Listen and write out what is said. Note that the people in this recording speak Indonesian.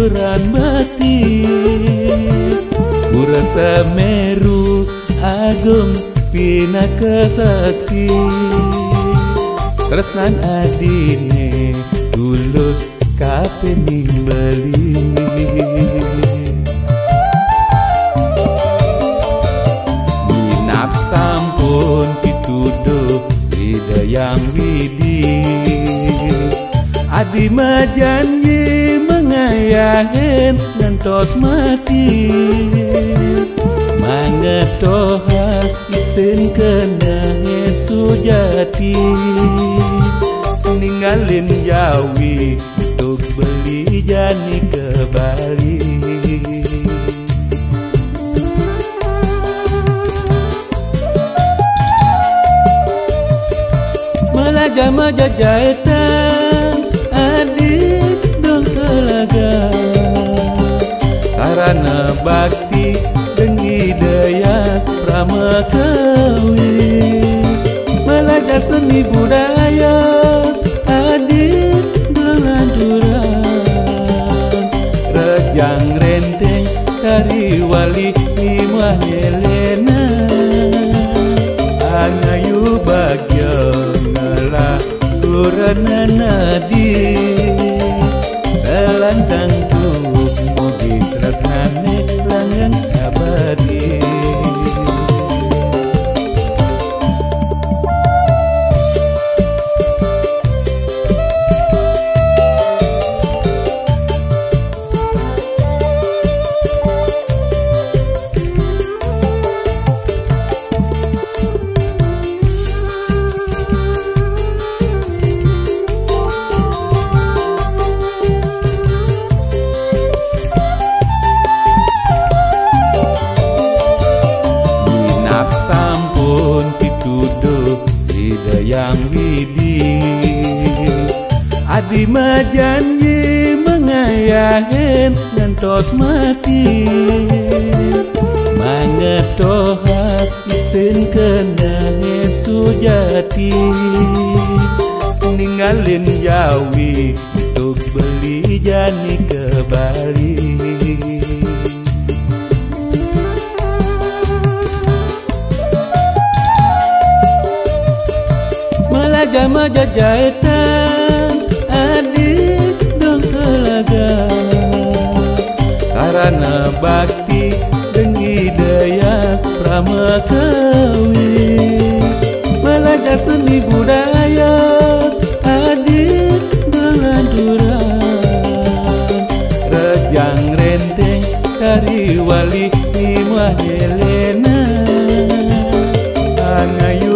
landuran batik Urasa Meru agung pina kesaksi Tresnan adine tulus kape nimbali Minap sampun pituduh Hidayang Widi Adi majanji mengayahin ngantos mati Mangetoha isin kena sujati Ninggalin Jawi untuk beli jani ke Bali Melajah jahitan adik dong telaga Sarana bakti denggi daya pramakawi Melajah seni budaya adik belanduran Rejang renteng dari wali imah Helena Angayu bagian Kurana nadi Selantang tuh Mugi tresnane langgeng abadi Hidayang Widi Adi majanji mengayahin ngantos mati Mangetoha isin kena sujati Ninggalin Jawi untuk beli jani ke Bali Melajah jahitan adik dong telaga Sarana bakti denggi daya pramakawi Melajah seni budaya adik belanduran Rejang renteng dari wali imah Helena Angayu